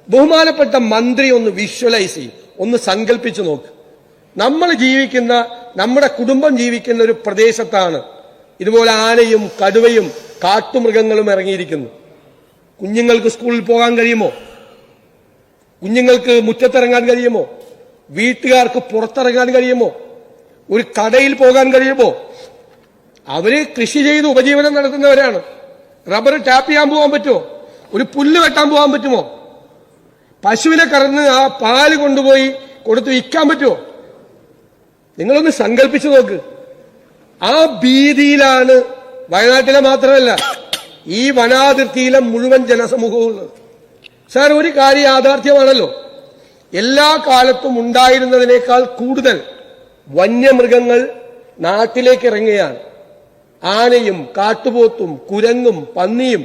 ബഹുമാനപ്പെട്ട മന്ത്രി ഒന്ന് വിഷ്വലൈസ് ചെയ്യും, ഒന്ന് സങ്കല്പിച്ചു നോക്ക്. നമ്മൾ ജീവിക്കുന്ന, നമ്മുടെ കുടുംബം ജീവിക്കുന്ന ഒരു പ്രദേശത്താണ് ഇതുപോലെ ആനയും കടുവയും കാട്ടുമൃഗങ്ങളും ഇറങ്ങിയിരിക്കുന്നു. കുഞ്ഞുങ്ങൾക്ക് സ്കൂളിൽ പോകാൻ കഴിയുമോ? കുഞ്ഞുങ്ങൾക്ക് മുറ്റത്തിറങ്ങാൻ കഴിയുമോ? വീട്ടുകാർക്ക് പുറത്തിറങ്ങാൻ കഴിയുമോ? ഒരു കടയിൽ പോകാൻ കഴിയുമോ? അവര് കൃഷി ചെയ്ത് ഉപജീവനം നടത്തുന്നവരാണ്. റബ്ബർ ടാപ്പ് ചെയ്യാൻ പോകാൻ പറ്റുമോ? ഒരു പുല്ല് വെട്ടാൻ പോകാൻ പറ്റുമോ? പശുവിനെ കറന്ന് ആ പാല് കൊണ്ടുപോയി കൊടുത്ത് വിൽക്കാൻ പറ്റുമോ? നിങ്ങളൊന്ന് സങ്കല്പിച്ചു നോക്ക്. ആ ഭീതിയിലാണ് വയനാട്ടിലെ മാത്രമല്ല ഈ വനാതിർത്തിയിലെ മുഴുവൻ ജനസമൂഹവും ഉള്ളത്. സാർ, ഒരു കാര്യം യാഥാർത്ഥ്യമാണല്ലോ, എല്ലാ കാലത്തും ഉണ്ടായിരുന്നതിനേക്കാൾ കൂടുതൽ വന്യമൃഗങ്ങൾ നാട്ടിലേക്ക് ഇറങ്ങുകയാണ്. ആനയും കാട്ടുപോത്തും കുരങ്ങും പന്നിയും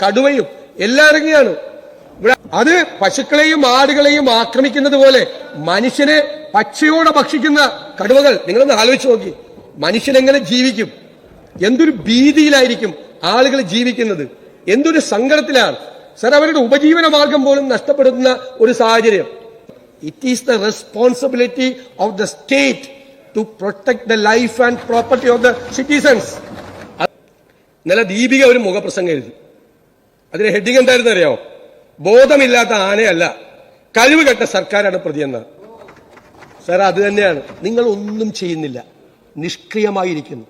കടുവയും എല്ലാം ഇറങ്ങിയാണ് ഇവിടെ. അത് പശുക്കളെയും ആടുകളെയും ആക്രമിക്കുന്നത് പോലെ മനുഷ്യനെ പച്ചയോടെ ഭക്ഷിക്കുന്ന കടുവകൾ. നിങ്ങളൊന്ന് ആലോചിച്ച് നോക്കി, മനുഷ്യനെങ്ങനെ ജീവിക്കും? എന്തൊരു ഭീതിയിലായിരിക്കും ആളുകൾ ജീവിക്കുന്നത്, എന്തൊരു സങ്കടത്തിലാണ് സർ. അവരുടെ ഉപജീവന മാർഗം പോലും നഷ്ടപ്പെടുന്ന ഒരു സാഹചര്യം. It is the responsibility of the state to protect the life and property of the citizens. ഇന്നലെ ദീപിക ഒരു മുഖപ്രസംഗം എഴുതി. അതിന് ഹെഡിങ് എന്തായിരുന്നു അറിയാമോ? ബോധമില്ലാത്ത ആനയല്ല, കഴിവ് കെട്ട സർക്കാരാണ് പ്രതിയെന്ന്. സാർ, അത് തന്നെയാണ്. നിങ്ങൾ ഒന്നും ചെയ്യുന്നില്ല, നിഷ്ക്രിയമായിരിക്കുന്നു.